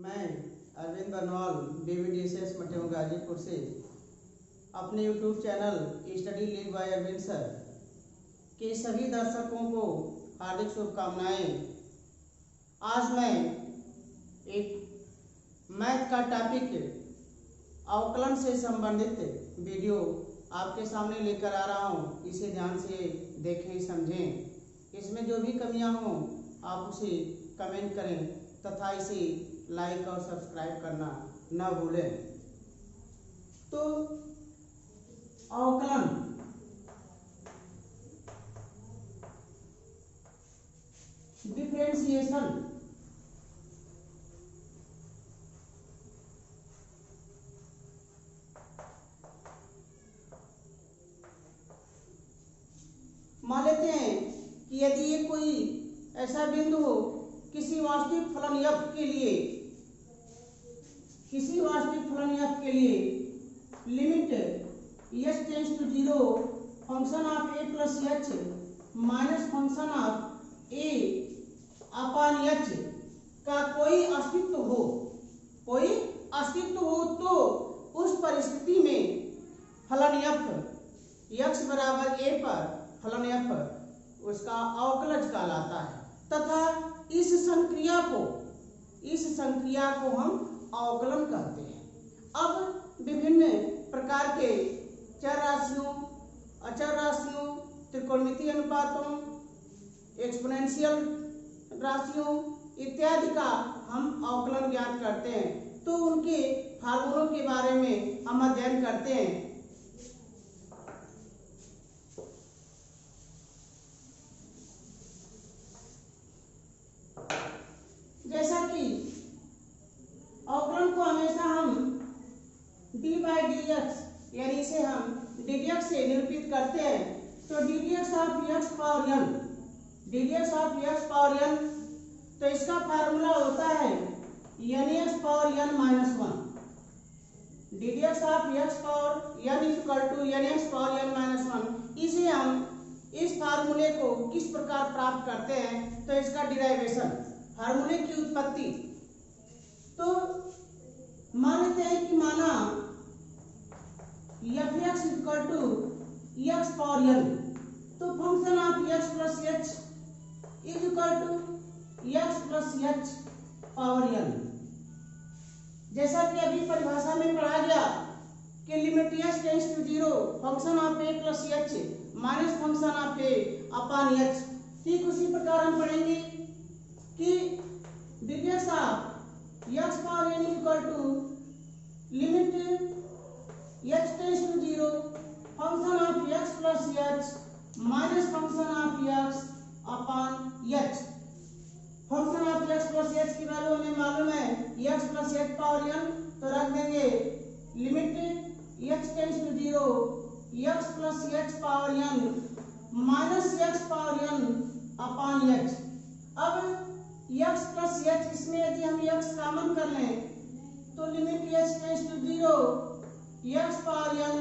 मैं अरविंद बनवाल BBDSS मटेऊ गाजीपुर से अपने YouTube channel study league by Arvind sir के सभी दर्शकों को हार्दिक शुभकामनाएं। आज मैं एक मैथ का टॉपिक अवकलन से संबंधित वीडियो आपके सामने लेकर आ रहा हूं। इसे ध्यान से देखें, समझें। इसमें जो भी कमियां हों आप उसे कमेंट करें तथा इसे लाइक और सब्सक्राइब करना न भूलें। तो अवकलन डिफरेंशिएशन मान लेते हैं कि यदि ये कोई ऐसा बिंदु हो किसी वास्तविक फलन f के लिए limit h tends to 0 function of a plus h minus function of a upon h का कोई अस्तित्व हो तो उस परिस्थिति में फलन f x बराबर a पर फलन f उसका अवकलज कहलाता है तथा इस संक्रिया को हम अवकलन कहते हैं। अब विभिन्न प्रकार के चर राशियों, अचर राशियों, त्रिकोणमितीय अनुपातों, एक्सपोनेंशियल राशियों इत्यादि का हम अवकलन ज्ञात करते हैं। तो उनके फार्मूलों के बारे में हम अध्ययन करते हैं। जैसा कि अवकलन को हमेशा हम d बाई डी एक्स यानी इसे हम ddx से निरूपित करते हैं। तो ddx of x power n तो इसका फार्मूला होता है nx power n minus 1। ddx of x power n equal to nx power n minus 1। इसे हम इस फार्मूले को किस प्रकार प्राप्त करते हैं तो इसका डिराइवेशन, फार्मूले की उत्पत्ति। तो मान लेते हैं कि माना f(x) equal to x power n तो function of x plus h is equal to x plus h power n। जैसा कि अभी परिभाषा में पढ़ा गया कि limit h tends to 0 function of a plus h minus function of a upon h। ठीक उसी प्रकार हम पढ़ेंगे कि ddx of x power n equal to limit h tends to 0 function of x plus h minus function of x upon h। Function of x plus h की value हमें मालूम है x plus h power n तो रख देंगे limit h tends to 0 x plus h power n minus x power n upon h। अब x plus h इसमें यदि हम x कॉमन कर लें तो limit h tends to 0 x power n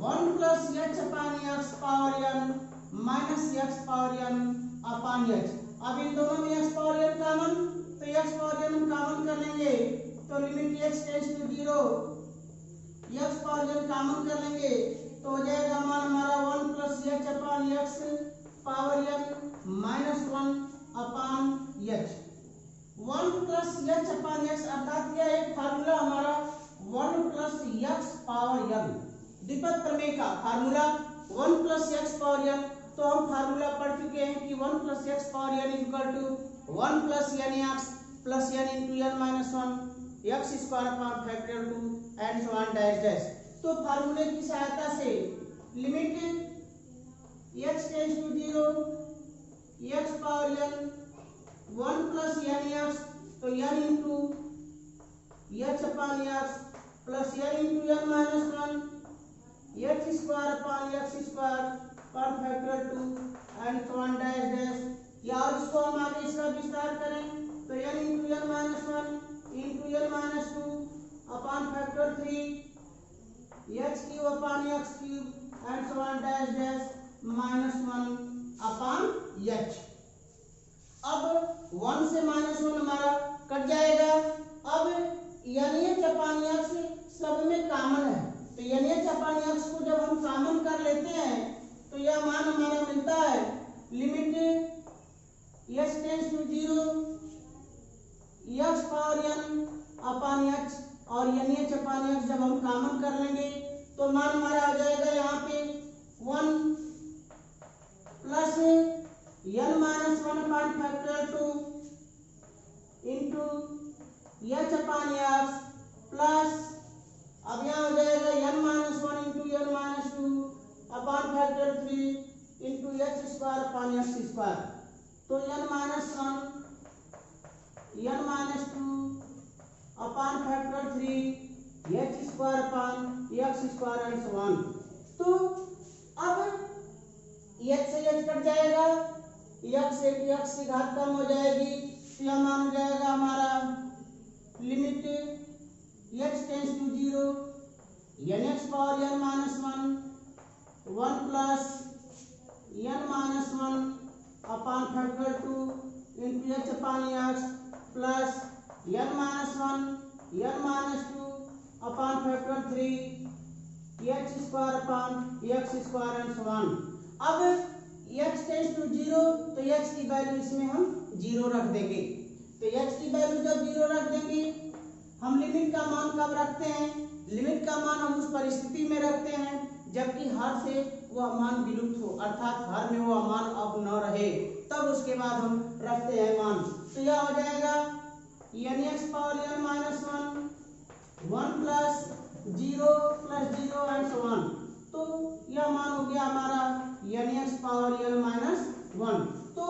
1 plus h upon x power n minus x power n upon h। अब इन दोनों में x पावर n कॉमन तो x पावर n हम कॉमन कर लेंगे तो limit h tends to 0 x power n common कर लेंगे तो हो जाएगा मान हमारा 1 plus h upon x power n minus 1 upon h। 1 plus h upon x अर्थात यह एक फार्मूला हमारा 1 प्लस x पावर n द्विपद प्रमेय का formula 1 plus x power n। तो हम फार्मूला पढ़ चुके हैं कि 1 plus x power n equal to 1 plus nx plus n into n minus 1 x square upon factor 2 and so on dash dash. तो फार्मूले की सहायता से limit h tends to 0 x power n 1 plus nx तो n into h upon x plus n into n minus 1 h square upon x square पर factor 2 and so on dash dash. या इसको हम आगे इसका विस्तार करें तो n into n minus 1 into n minus 2 upon factor 3 h cube upon x cube and so on dash dash minus 1 upon h। अब 1 से -1 हमारा कट जाएगा। NH अपान x सब में कॉमन है, तो NH अपान x को जब हम कॉमन कर लेते हैं तो यह मान हमारा मिलता है limit h tends to 0 x power n upon h, और NH अपान x जब हम कॉमन कर लेंगे तो मान हमारा आ जाएगा यहाँ पे 1 plus n minus 1 upon factorial 2 into h upon x plus, अब यहाँ हो जाएगा n minus 1 into n minus 2 upon factorial 3 into h square upon x square, तो n minus 1 n minus 2 upon factorial 3 h square upon x square and so on. तो अब h से h cut जाएगा, x से x की घात कम हो जाएगी, तो यह मान हो जाएगा हमारा limit h tends to 0 nx power n minus 1 plus n minus 1 upon factorial 2 into h upon x plus n minus 1 n minus 2 upon factorial 3 h square upon x square and so on. अब h tends to 0 तो h की value इसमें हम 0 रख देंगे, तो h की value जब 0 रख देंगे, हम लिमिट का मान कब रखते हैं, लिमिट का मान हम उस परिस्थिति में रखते हैं जबकि हर से वह मान विलुप्त हो, अर्थात हर में वह मान अब न रहे, तब उसके बाद हम रखते हैं मान। तो यह हो जाएगा nx power n minus 1 plus 0 and so on, तो यह मान हो गया हमारा nx पावर n माइनस 1। तो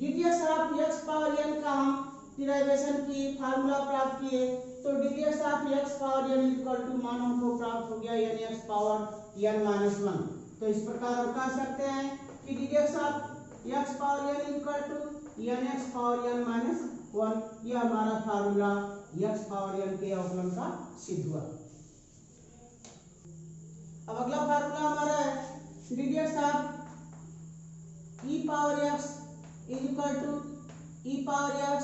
ddx of x power n का हम डिराइवेशन की फार्मूला प्राप्त किए, तो ddx of x power n equal to मान हमको प्राप्त हो गया nx पावर n माइनस 1। तो इस प्रकार हम कह सकते हैं कि ddx of x power n equal to nx power n minus 1, यह हमारा फार्मूला x पावर n के अवकलन का सिद्ध हुआ। अब अगला फार्मूला हमारा है ddx of e power x is equal to e power x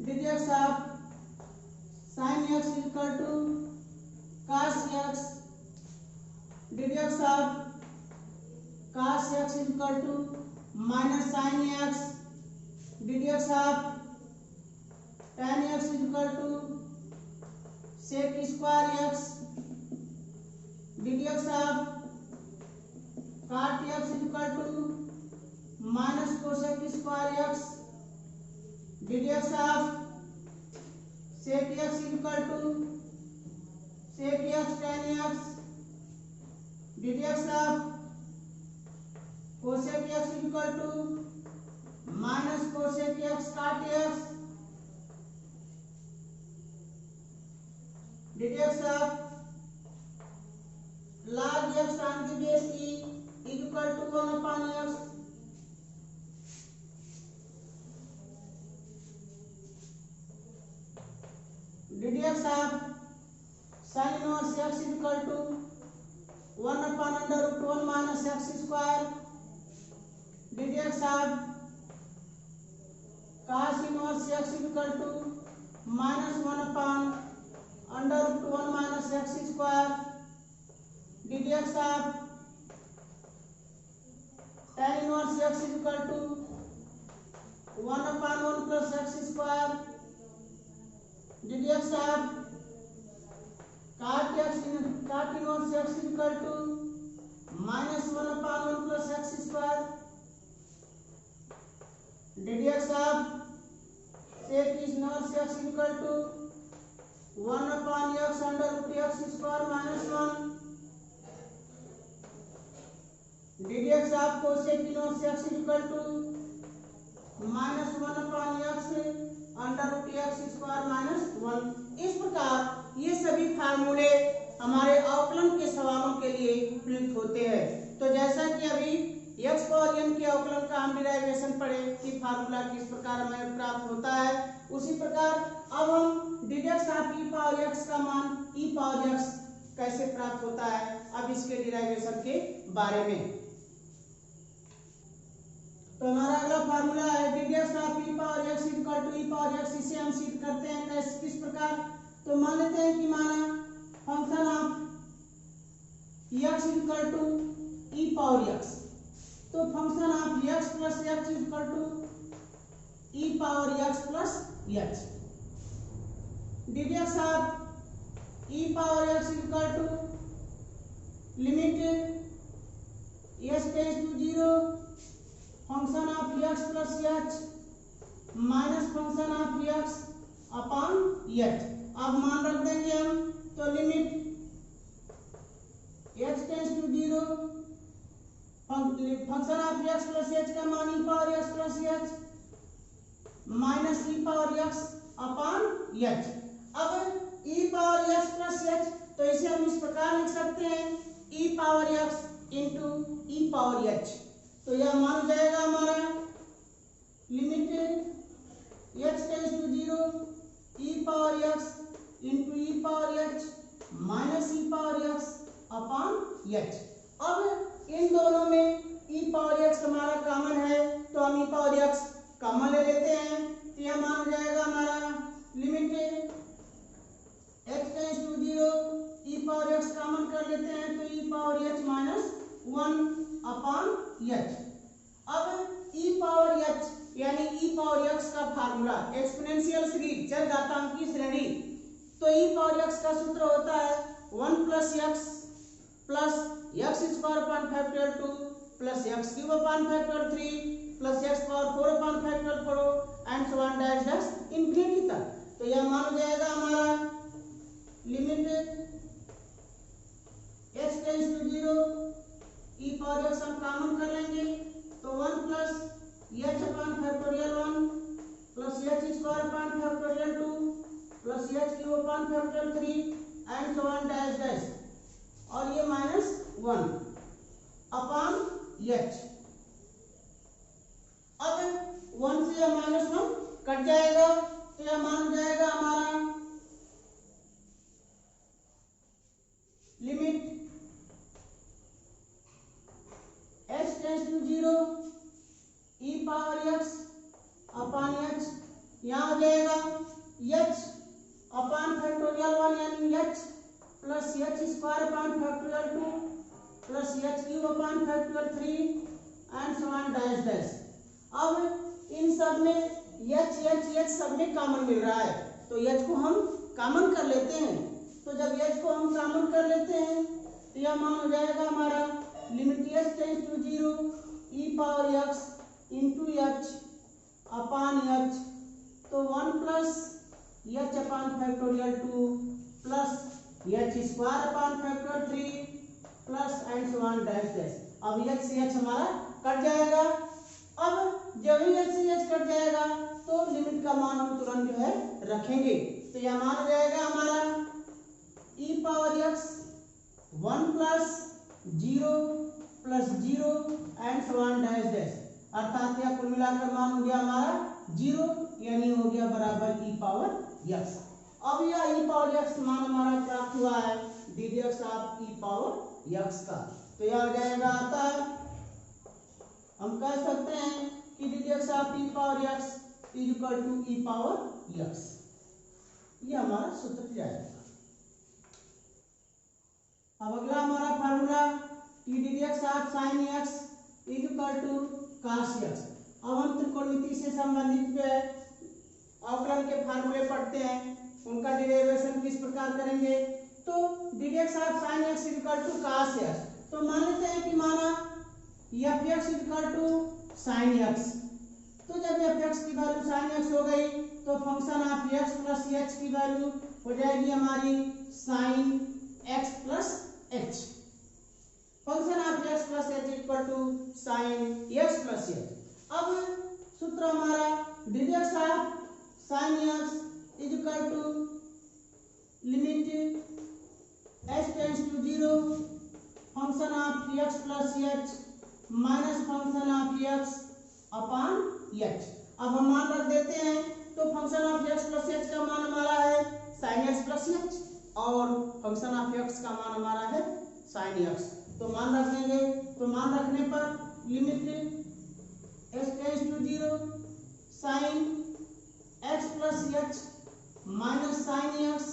ddx of sin x is equal to cos x ddx of cos x is equal to minus sin x ddx of tan x is equal to sec square x ddx of cot x is equal to minus cosec square x ddx of sec x is equal to sec x tan x ddx of cosec x is equal to minus cosec x cot x ddx of log x tan की base e is equal to 1 upon x ddx of sin inverse x is equal to 1 upon under root 1 minus x square ddx of cos inverse x is equal to minus 1 upon under root 1 minus x square ddx of tan inverse x is equal to 1 upon 1 plus x square ddx of cot inverse x is equal to minus 1 upon 1 plus x square ddx of sec inverse x is equal to 1 upon x under root x square minus 1 ddx of cosec inverse x is equal to minus 1 upon x under root x square minus 1। इस प्रकार ये सभी फार्मूले हमारे अवकलन के सवालों के लिए उपयुक्त होते हैं। तो जैसा कि अभी x पावर n के अवकलन का हम डिराइवेशन पढ़े कि फार्मूला किस प्रकार हमें प्राप्त होता है, उसी प्रकार अब हम ddx of e power x का मान e पावर x कैसे प्राप्त होता है, अब इसके डिराइवेशन के बारे में। तो हमारा अगला फार्मूला है ddx of e power x equal to e power x, इसे हम सिद्ध करते हैं किस प्रकार, तो मान लेते हैं कि माना function of x equal to e power x, तो function of x plus x equal to e power x plus h, ddx of e power x equal to limit s tends to 0 function of x plus h minus function of x upon h। अब मान रख देंगे हम, तो limit h tends to 0 function of x plus h का मान e power x plus h minus e power x upon h। अब e power x plus h, तो इसे हम इस प्रकार लिख सकते हैं e power x into e power h। तो यह मान जाएगा हमारा limit h tends to 0 e power x into e power h minus e power x upon h। अब इन दोनों में e पावर x हमारा कॉमन है, तो हम e पावर x कॉमन ले लेते हैं, तो यह मान जाएगा हमारा limit h tends to 0 e power x common कर लेते हैं, तो e power h minus 1 upon h। अब e पावर h यानी e पावर x का फार्मूला एक्सपोनेंशियल सीरीज चर घातांक की श्रेणी, तो e पावर x का सूत्र होता है 1 plus x plus x square upon factorial 2 plus x cube upon factorial 3 plus x power 4 upon factorial 4 and so on dash dash infinity तक। तो यह मान जाएगा हमारा limit h tends to 0 e power x हम कॉमन कर लेंगे, तो 1 plus h upon factorial 1 plus h square upon factorial 2 plus h cube upon factorial 3 and so on dash dash, और ये माइनस 1 अपॉन h। अब 1 से यह माइनस 1 कट जाएगा, तो यह मान जाएगा हमारा limit h tends to 0 e power x upon h, यहाँ हो जाएगा h अपॉन फैक्टोरियल 1 यानी h plus h square upon factorial 2 plus h cube upon factorial 3 and so on dash dash. अब इन सब में h सब में कॉमन मिल रहा है, तो h को हम कॉमन कर लेते हैं, तो जब h को हम कॉमन कर लेते हैं तो यह मान हो जाएगा हमारा limit h tends to 0 e power x into h upon h, तो 1 plus h upon factorial 2 plus h square upon factorial 3 plus and so on dash dash. अब h से h हमारा कट जाएगा। अब जब ही h से h कट जाएगा तो लिमिट का मान हम तुरंत जो है रखेंगे, तो यह मान जाएगा हमारा e power x 1 plus 0 plus 0 and so on dash dash, अर्थात यह कुल मिलाकर मान हो गया हमारा 0 यानी हो गया बराबर e पावर x। अब यह e पावर x मान हमारा प्राप्त हुआ है ddx of e power x का, तो यह हो जाएगा आता है, हम कह सकते हैं कि ddx of e power x is equal to e power x, ये हमारा सूत्र जाएगा। अब अगला हमारा formula ddx of sin x is equal to cos x। अब हम त्रिकोणमिति से संबंधित अवकलन के फार्मूले पढ़ते हैं, उनका डेरिवेशन किस प्रकार करेंगे, तो ddx of sin x is equal to cos x, तो मान लेते हैं कि माना fx is equal to sin x, तो जब fx की वैल्यू sin x हो गई तो function of x plus h की वैल्यू हो जाएगी हमारी sin x plus h, function of x plus h equal to sin x plus h। अब सूत्र हमारा ddx of sin x is equal to limit h tends to 0 function of x plus h minus function of x upon h। अब हम मान रख देते हैं, तो function of x plus h का मान हमारा है sin x प्लस h और फंक्शन ऑफ x का मान हमारा है sin x, तो मान रख देंगे, तो मान रखने पर limit h tends to 0 sin x plus h minus sin x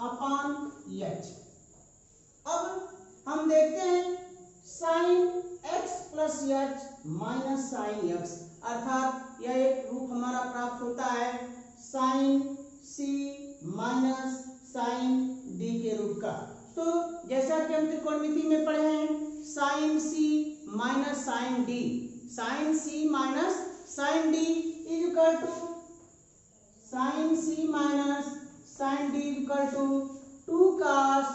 upon H. अब हम देखते हैं sine x plus H minus sine x, अर्थात यह एक रूप हमारा प्राप्त होता है sine C minus sine D के रूप का। तो जैसा कि हम त्रिकोणमिति में पढ़े हैं sine C minus sine D, sine C minus sine D is equal to sine C minus sine D equal to 2 cos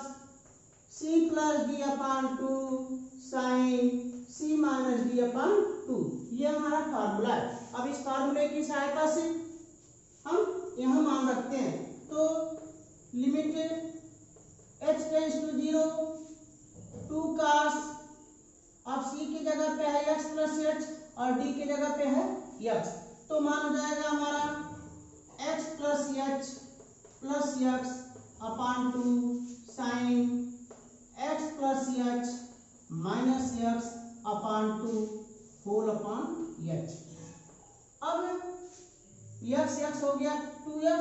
C plus D upon 2 sine C minus D upon 2। ये हमारा फार्मूला है। अब इस फार्मूले की सहायता से हम यहाँ मान रखते हैं, तो limit h tends to 0 2 cos, अब c की जगह पे है x प्लस एच और d की जगह पे है x, तो मान हो जाएगा हमारा x plus H plus X upon 2 sine x plus H minus X upon 2 whole upon H. अब x हो गया 2x,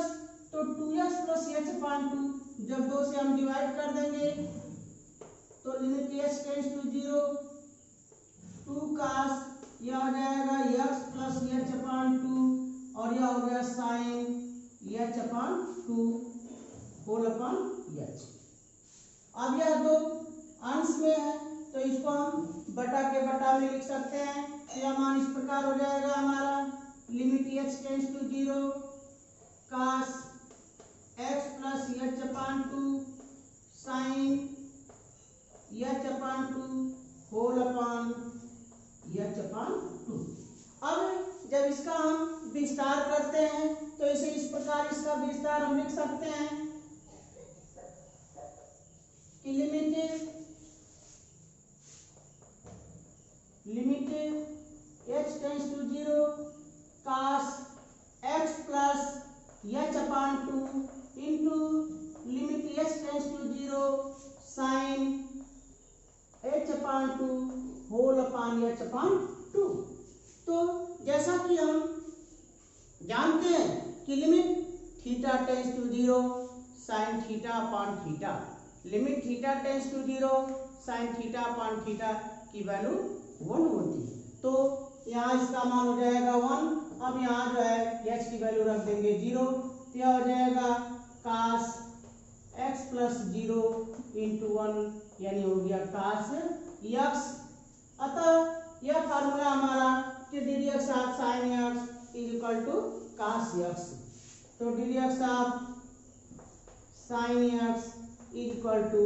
तो 2x प्लस एच अपान 2 जब 2 से हम डिवाइड कर देंगे तो limit h tends to 0 2 cos, यह हो जाएगा x प्लस एच अपान 2 और यह हो गया sign H upon 2 whole upon H. अब यह दो अंश में है तो इसको हम बटा के बटा में लिख सकते हैं। यह मान इस प्रकार हो जाएगा हमारा limit h tends to 0 cos x plus H upon 2 sine H upon 2 whole upon H upon 2। अब जब इसका हम विस्तार करते हैं तो इसे इस प्रकार इसका विस्तार हम लिख सकते हैं कि limit h tends to 0 cos x plus H upon 2 into limit h tends to 0 sine h upon 2 whole upon H upon 2। तो जैसा कि हम जानते हैं कि limit theta tends to 0 sine theta upon theta, limit theta tends to 0 sine theta upon theta की value 1 होती है, तो यहाँ इसका मान हो जाएगा 1। अब यहाँ जो है h की वैल्यू रख देंगे 0, तो यह हो जाएगा cos x प्लस 0 इंटू 1 यानी हो गया cos x। अतः यह फार्मूला हमारा कि d d x of sine x is equal to cos x, तो d d x of sine x is equal to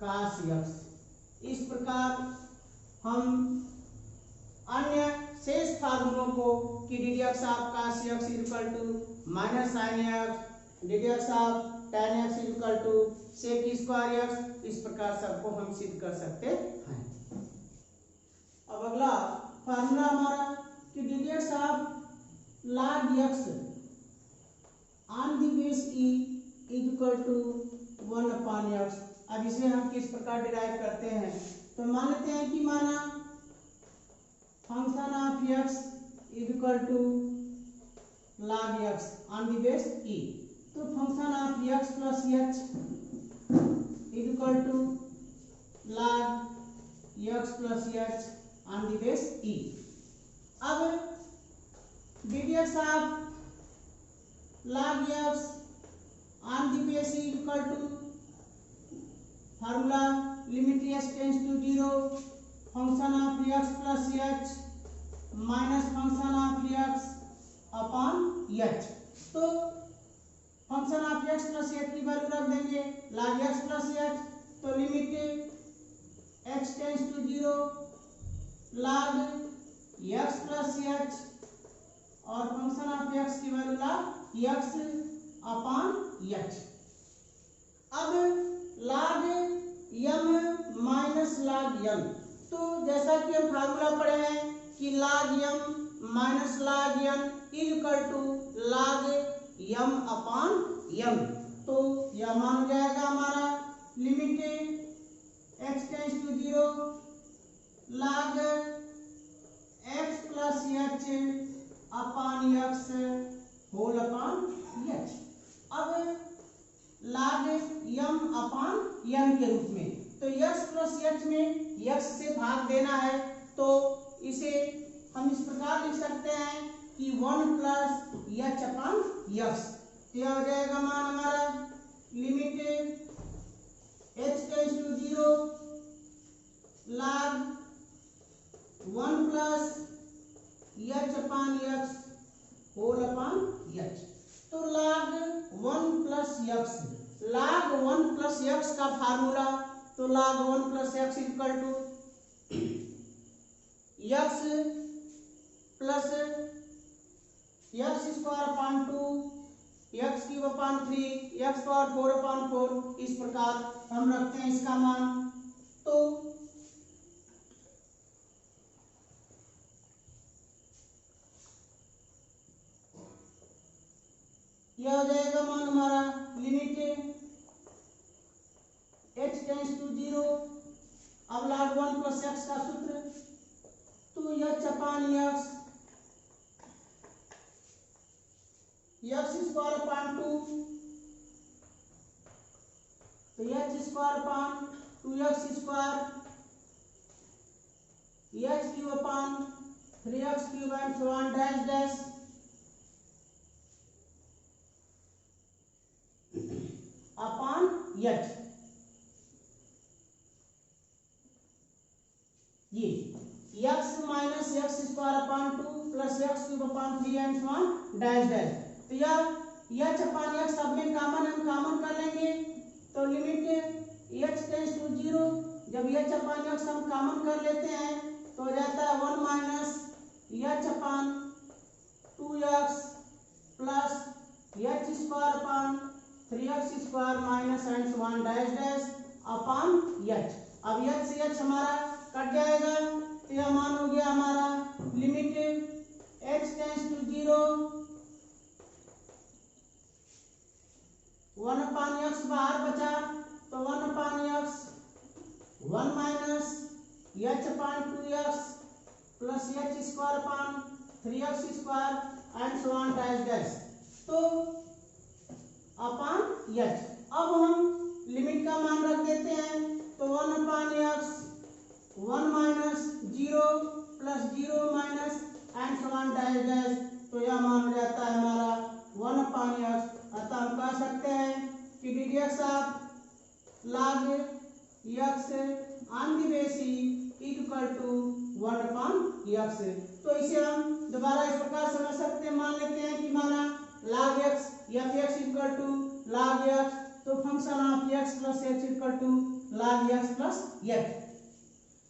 cos x। इस प्रकार हम अन्य शेष फार्मूलों को कि d d x of cos x is equal to minus sine x, d d x of tan x is equal to sec square x, इस प्रकार सबको हम सिद्ध कर सकते हैं। अब अगला फार्मूला हमारा कि d d x of log x on the base e is equal to 1 upon x। अब इसे हम किस प्रकार डिराइव करते हैं, तो मान लेते हैं कि माना function of x is equal to log x on the base e, तो function of x plus h is equal to log x plus h on the base e। अब d d x of log x on the base e equal to formula limit h tends to 0 function of x plus h minus function of x upon h, तो function of x plus h की value रख देंगे log x plus h, तो limit h tends to 0 log x plus h और function of x की value log x upon h। अब log m minus log m, तो जैसा कि हम फार्मूला पढ़े हैं कि log m minus log n is equal to log m upon m, तो यह मान हो जाएगा हमारा limit x tends to 0 log x plus h upon x whole upon h। अब log m अपान n के रूप में। तो x प्लस h में x से भाग देना है, तो इसे हम इस प्रकार लिख सकते हैं कि 1 प्लस h अपान x। तो यह हो जाएगा मान हमारा limit h tends to 0 log 1 plus h upon x whole upon h। तो log 1 plus x, log 1 plus x का फार्मूला, तो log 1 plus x equal to x plus x square upon 2 x cube upon 3 x power 4 upon 4, इस प्रकार हम रखते हैं इसका मान। तो यह हो जाएगा मान हमारा लिमिट h टेंड्स टू 0। अब log 1 प्लस x का सूत्र, तो h upon x square upon 2, तो h square upon 2x square h cube upon 3x cube and so on dash dash upon h। ये x minus x square upon 2 plus x cube upon 3 and so on dash dash. तो यह h upon x सब में common हम common कर लेंगे, तो limit h tends to 0, जब h अपान x हम कॉमन कर लेते हैं तो हो जाता है 1 minus h upon 2x plus h square upon 3x square minus and so on dash dash upon h। अब h से h हमारा कट जाएगा, तो यह मान हो गया हमारा limit h tends to 0 1 upon x बाहर बचा, तो 1 upon x 1 minus h upon 2x plus h square upon 3x square and so on dash dash, तो अपान h। अब हम लिमिट का मान रख देते हैं, तो 1 upon x 1 minus 0 plus 0 minus and so on dash dash, तो यह मान हो जाता है हमारा 1 अपान x। अतः हम कह सकते हैं कि ddx of log x on the base equal to 1 upon x। तो इसे हम दोबारा इस प्रकार समझ सकते हैं, मान लेते हैं कि माना log x f(x) equal to log x, तो function of x plus h equal to log x plus f।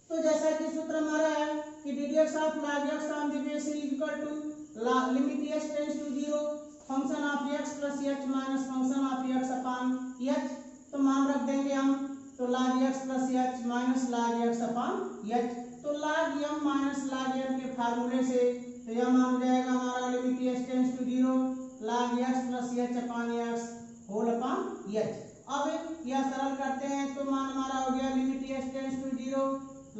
तो जैसा कि सूत्र हमारा है कि ddx of log x on the base equal to limit h tends to 0 function of x plus h minus function of x upon h। तो मान रख देंगे हम, तो log x plus h minus log x upon h। तो log m minus log m के फार्मूले से तो यह मान हो जाएगा हमारा limit h tends to 0 log x plus h upon x whole upon h। अब यह सरल करते हैं, तो मान हमारा हो गया limit h tends to 0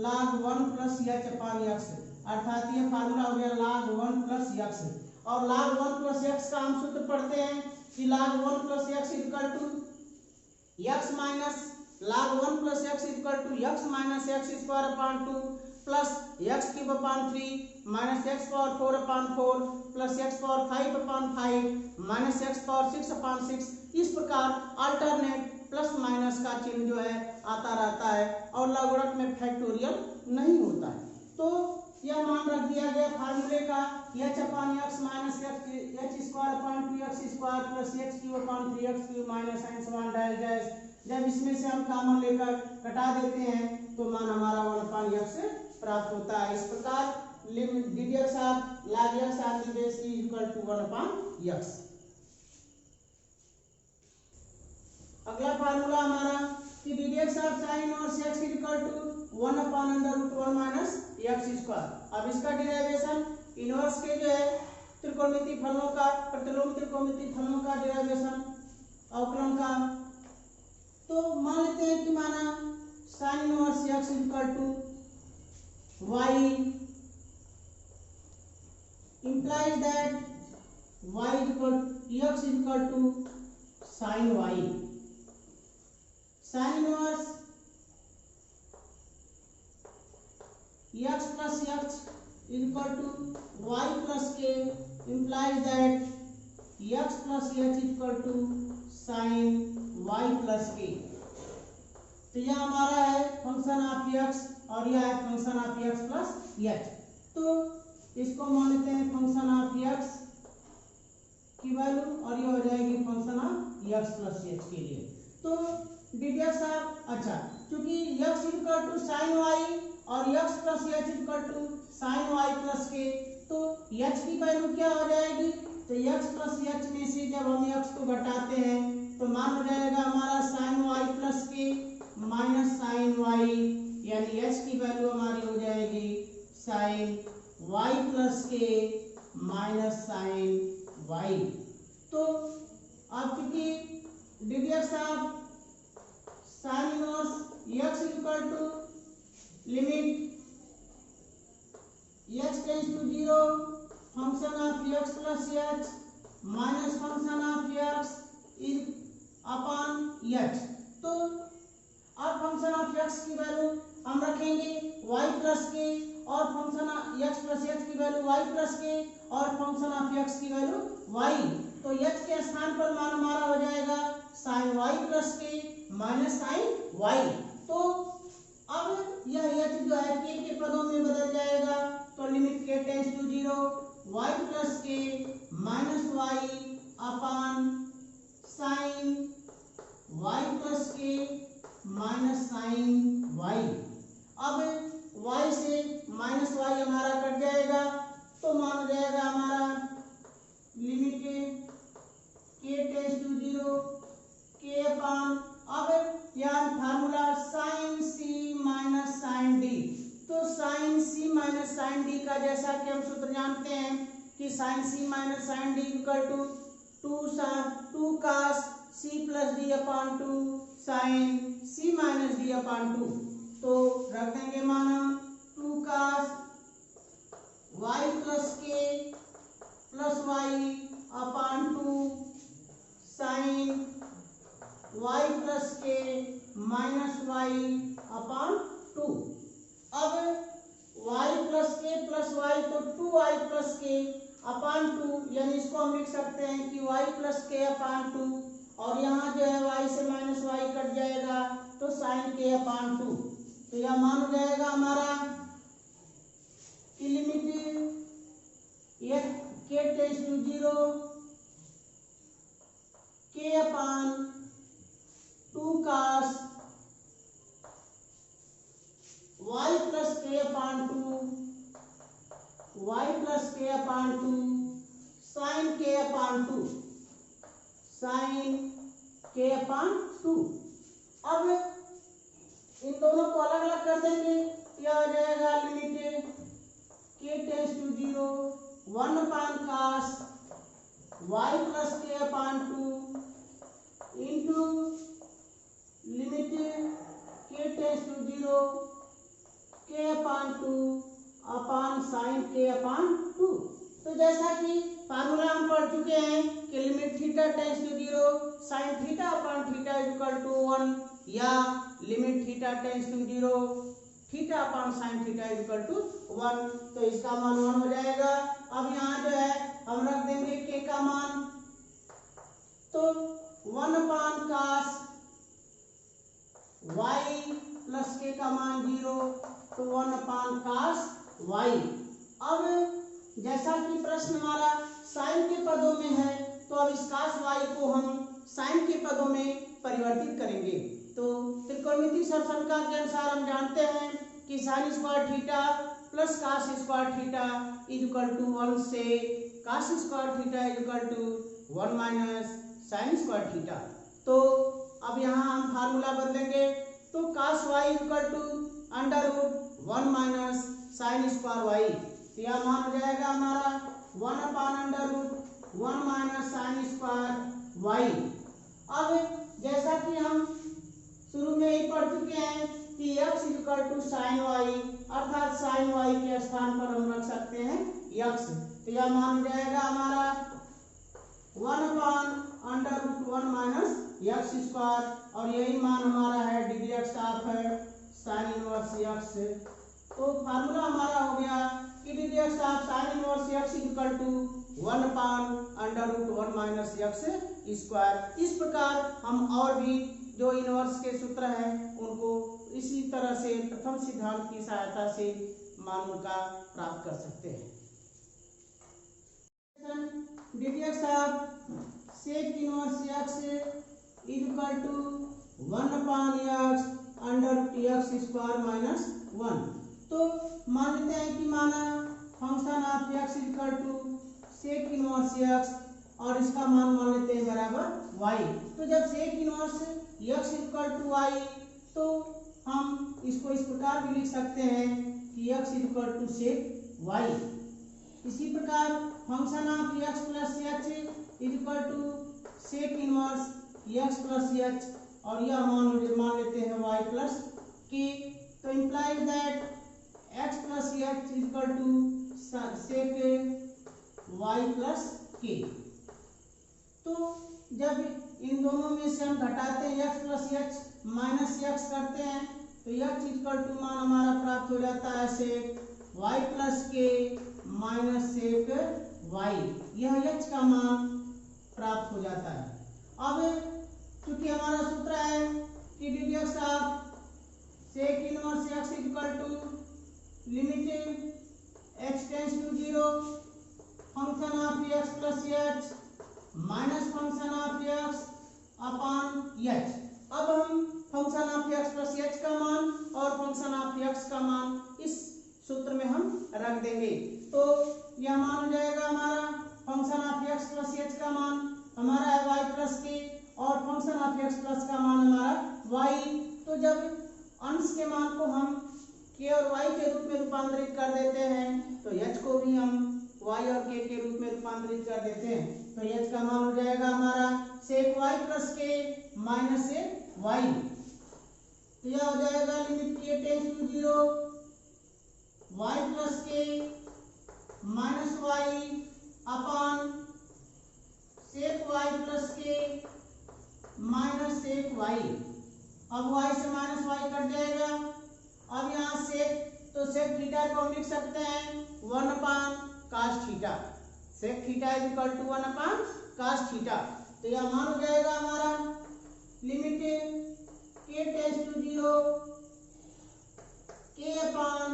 log 1 plus h upon x, अर्थात ये फार्मूला हो गया log 1 प्लस x। और log 1 प्लस x का हम सूत्र पढ़ते हैं कि log 1 plus x equal to x minus log 1 plus x equal to x minus x square upon 2 plus x cube upon 3 minus x power 4 upon 4 plus x power 5 upon 5 minus x power 6 अपान 6। इस प्रकार alternate plus minus का चिन्ह जो है आता रहता है और लघुगणक में फैक्टोरियल नहीं होता है। तो यह मान रख दिया गया फार्मूले का h upon x minus h square upon 2x square plus h cube upon 3x cube minus and so on dash dash. जब इसमें से हम कॉमन लेकर कटा देते हैं तो मान हमारा 1 अपान x प्राप्त होता है। इस प्रकार limit ddx of log x on the base equal to 1 upon x। अगला फार्मूला हमारा कि ddx of sin inverse x equal to 1 upon under root 1 minus x square. अब इसका डिराइवेशन इनवर्स के जो है त्रिकोणमितीय फलनों का प्रतिलोम त्रिकोणमितीय फलनों का डिराइवेशन अवकलन का, तो मान लेते हैं कि माना sin inverse x equal to y implies that y equal x equal to sin y। Sine inverse x plus x is equal to y plus k implies that x plus h is equal to sin y plus k। तो यह हमारा है function of x और यह है function of x plus h। तो इसको मानते हैं फंक्शन ऑफ x की वैल्यू और ये हो जाएगी function of x plus h के लिए। तो डीडीएफ साहब अच्छा क्योंकि x equal to sine y और x plus h equal to sine y plus k, तो h की वैल्यू क्या हो जाएगी? तो x प्लस h में से जब हम x को घटाते हैं तो मान हो जाएगा हमारा sine y plus k minus sine y, यानी h की वैल्यू हमारी हो जाएगी sine y plus k minus sine y। तो अब क्योंकि डीडीएफ साहब sine inverse x equal to limit x tends to 0 function of x plus h minus function of x is upon h। तो अब फंक्शन ऑफ x की value हम रखेंगे y plus k और function of x plus h की value y plus k और function of x की value y। तो h के स्थान पर मान हमारा हो जाएगा sine y plus k minus sine y। तो अब यह h जो है k के पदों में बदल जाएगा, तो limit k tends to 0 y plus k minus y upon sine y plus k minus sine y। अब y से माइनस y हमारा कट जाएगा तो मान हो जाएगा हमारा limit k tends to 0 k upon, अब यहाँ formula sine c minus sine d। तो sine c minus sine d का जैसा कि हम सूत्र जानते हैं कि sine c minus sine d equal to 2 cos c plus d upon 2 sine c minus d upon 2। तो रख देंगे मान हम 2 cos y plus k plus y upon 2 sine y plus k minus y upon 2। अब y plus k plus y तो 2y plus k upon 2, यानी इसको हम लिख सकते हैं कि y प्लस k अपॉन 2 और यहाँ जो है y से माइनस y कट जाएगा तो साइन k अपॉन 2। तो यह मान हो जाएगा हमारा limit k tends to 0 k upon 2 cos y plus k upon 2 y plus k upon 2 sine k upon 2 sine k upon 2। अब इन दोनों को अलग अलग कर देंगे, यह हो जाएगा limit k tends to 0 1 upon cos y plus k upon 2 into limit k tends to 0 k upon 2 upon sine k upon 2। तो जैसा कि फार्मूला हम पढ़ चुके हैं कि limit theta tends to 0 sine theta upon theta equal to 1 या limit theta tends to 0 theta upon sine theta equal to 1। तो इसका मान 1 हो जाएगा। अब यहाँ जो है हम रख देंगे k का मान, तो 1 upon cos y plus k का मान 0 तो 1 अपॉन cos y। अब जैसा कि प्रश्न हमारा साइन के पदों में है तो अब इस cos y को हम साइन के पदों में परिवर्तित करेंगे। तो त्रिकोणमितीय सरसंख्या के अनुसार हम जानते हैं कि sine square theta plus cos square theta is equal to 1 से cos square theta is equal to 1 minus sine square theta. तो अब यहाँ हम फार्मूला बदलेंगे, तो cos y equal to under root 1 minus sine square y। तो यह मान हो जाएगा हमारा 1 upon under root 1 minus sine square y। अब जैसा कि हम शुरू में ही पढ़ चुके हैं कि x equal to sine y, अर्थात साइन y के स्थान पर हम रख सकते हैं x। तो यह मान हो जाएगा हमारा 1/√1 माइनस एक्स स्क्वायर, और यही मान हमारा है d d x of sine inverse x. तो फार्मूला हमारा हो गया कि d d x of sine inverse x equal to 1/√1 minus x square. इस प्रकार हम और भी जो इनवर्स के सूत्र हैं उनको इसी तरह से प्रथम सिद्धांत की सहायता से मान का प्राप्त कर सकते हैं। D d x of sec inverse x equal to 1/x square minus 1। तो मान लेते हैं कि माना function of x equal to sec inverse x और इसका मान लेते हैं बराबर y। तो जब sec inverse x equal to y, तो हम इसको इस प्रकार भी लिख सकते हैं कि x equal to sec y। इसी प्रकार function of x plus h equal to sec inverse x plus h, और यह मान लेते हैं y प्लस k। तो implies that x plus h equal to sec y plus k। तो जब इन दोनों में से हम घटाते हैं x plus H minus x करते हैं, तो x इक्वल टू मान हमारा प्राप्त हो जाता है सेक y प्लस के माइनस सेक y। यह h का मान प्राप्त हो जाता है। अब चूंकि हमारा सूत्र है कि d d x of sec inverse x equal to limit x tends to 0 function of x plus H minus function of x upon h। अब हम function of x plus h का मान और फंक्शन ऑफ x का मान इस सूत्र में हम रख देंगे। तो यह मान हो जाएगा हमारा function of x plus h का मान हमारा है y प्लस k, और फंक्शन ऑफ x प्लस का मान हमारा y। तो जब अंश के मान को हम k और y के रूप में रूपांतरित कर देते हैं, तो h को भी हम y और k के रूप में रूपांतरित कर देते हैं। तो h का मान हो जाएगा हमारा sec y plus k minus sec y। तो यह हो जाएगा limit k tends to 0 y plus k minus y upon sec y plus k minus sec y। अब y से माइनस y कट जाएगा। अब यहाँ सेक, तो सेक थीटा को हम लिख सकते हैं 1 upon cos theta. Sec theta is equal to 1 upon cos theta. तो यह मान हो जाएगा हमारा limit k tends to 0 k upon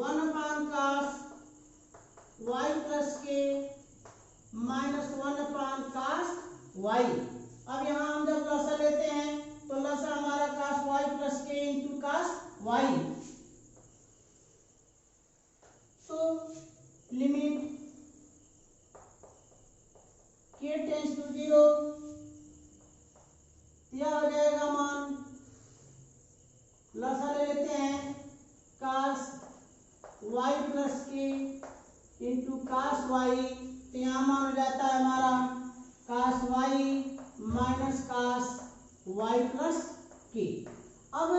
1 upon cos y plus k minus 1 upon cos y। अब यहाँ हम जब लसा लेते हैं तो लसा हमारा cos y plus k into cos y। तो लिमिट k टेंड्स टू 0, यह हो जाएगा मान, लसा ले लेते हैं cos y plus k into cos y। तो यहाँ मान हो जाता है हमारा cos y minus cos y plus k। अब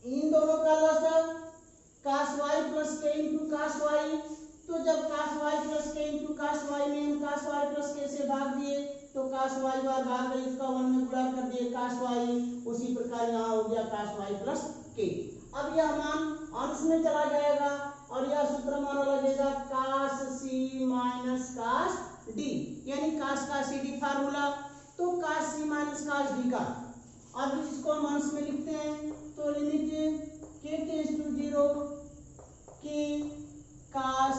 इन दोनों का लसागु cos y plus k into cos y। तो जब cos y plus k into cos y में हम cos y प्लस k से भाग दिए, तो cos y बार भाग गई, इसका 1 में गुणा कर दिए cos y। उसी प्रकार यहाँ हो गया cos y प्लस k। अब यह मान अंश में चला जाएगा और यह सूत्र हमारा लगेगा cos c minus cos d, यानी cos का c d फार्मूला। तो cos c minus cos d का अब इसको हम अंश में लिखते हैं, तो limit k tends to 0 k cos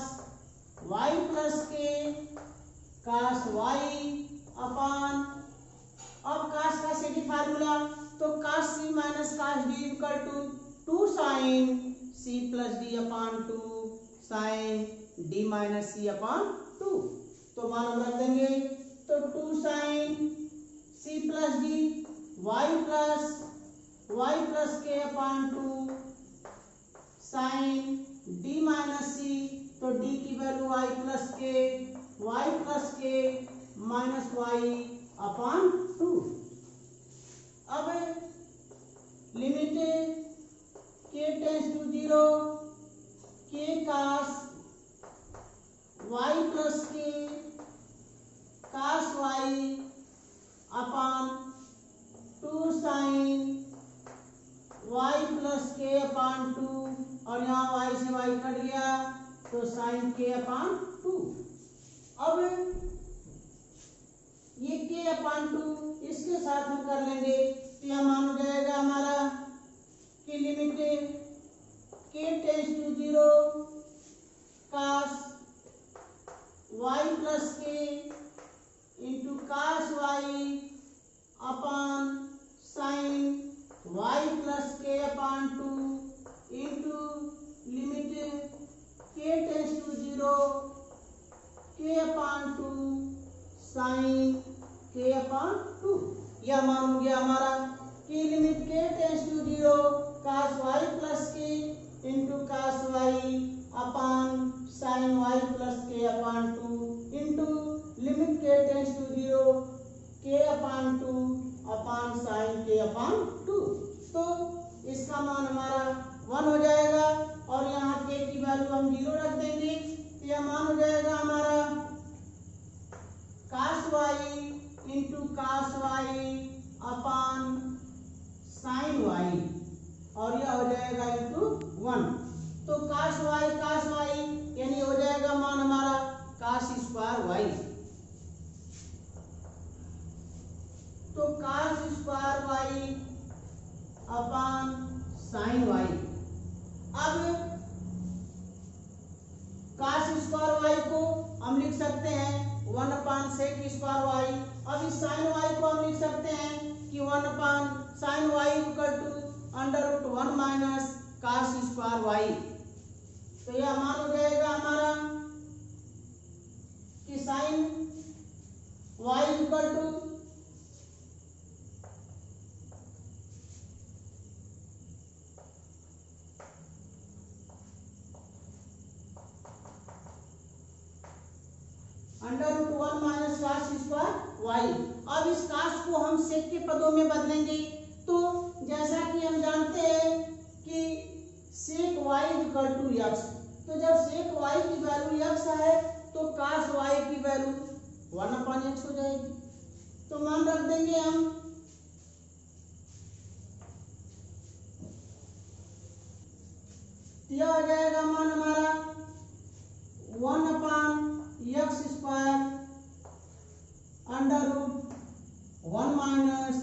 y plus k cos y upon, अब cos का c d फार्मूला, तो cos c minus cos d equal to 2 sin c plus d upon 2 sin d minus c upon 2। तो मान हम रख देंगे, तो 2 sin c plus d y plus k upon 2 sin d minus c। तो d की value y plus k minus y upon 2। अब limit k tends to 0 k cos y गया तो साइन के अपान 2। अब ये के अपान 2 इसके साथ हम कर लेंगे तो यह मान हो जाएगा हमारा कि limit K tends to 0 cos Y plus K into cos Y upon sine Y plus K upon 2 into limit K tends to 0 K upon 2 sign के अपान 2। यह मान हो गया हमारा कि limit K tends to 0 cos Y plus K into cos Y upon sine Y plus K upon 2 into limit K tends to 0 K upon 2 upon sign के upon 2। तो इसका मान हमारा 1 हो जाएगा और यहाँ के की वैल्यू हम 0 रख देंगे तो यह मान हो जाएगा हमारा cos Y into cos Y upon sine Y और यह हो जाएगा इंटू 1। तो कास वाई यानी हो जाएगा मान हमारा कास स्क्वायर वाई। तो cos square Y upon sine Y. अब कास स्क्वायर वाई को हम लिख सकते हैं 1 अपान सेक स्क्वायर वाई। अब इस साइन वाई को हम लिख सकते हैं कि 1 upon sine y equal to under root 1 minus cos square Y. तो यह मान हो जाएगा हमारा कि sine y equal to under root 1 minus cos square y. अब इस कास को हम सेक के पदों में बदलेंगे तो जैसा कि हम जानते हैं कि sec y equal to x. तो जब सेक वाई की वैल्यू एक्स है तो कास वाई की वैल्यू 1 अपान एक्स हो जाएगी। तो मान रख देंगे हम यह हो जाएगा मान हमारा 1 upon x square under root 1 minus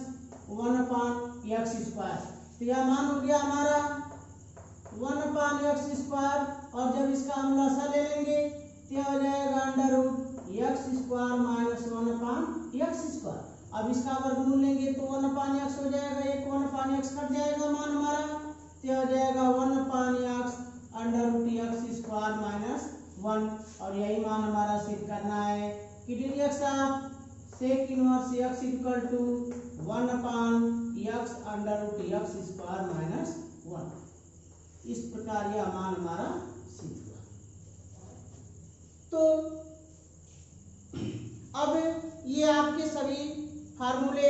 1 upon x square. तो यह मान हो गया हमारा 1 अपान एक्स स्क्वायर और जब इसका हम लसा ले लेंगे तो यह हो जाएगा under root x square minus 1 upon x square. अब इसका वर्गमूल लेंगे तो 1 अपान एक्स हो जाएगा, एक 1 अपान एक्स कट जाएगा मान हमारा तो यह हो जाएगा 1 upon X under root x square minus 1। और यही मान हमारा सिद्ध करना है कि dx of sec inverse x equal to 1 upon x under root x square minus 1। इस प्रकार यह मान हमारा सिद्ध हुआ। तो अब ये आपके सभी फार्मूले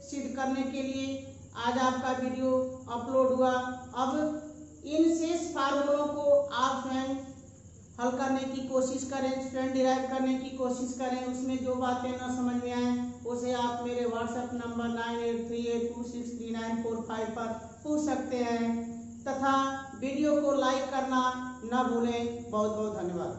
सिद्ध करने के लिए आज आपका वीडियो अपलोड हुआ। अब इन शेष फार्मूलों को आप स्वयं हल करने की कोशिश करें, स्वयं डिराइव करने की कोशिश करें। उसमें जो बातें न समझ में आए उसे आप मेरे व्हाट्सएप नंबर 9838263945 पर पूछ सकते हैं तथा वीडियो को लाइक करना न भूलें। बहुत बहुत धन्यवाद।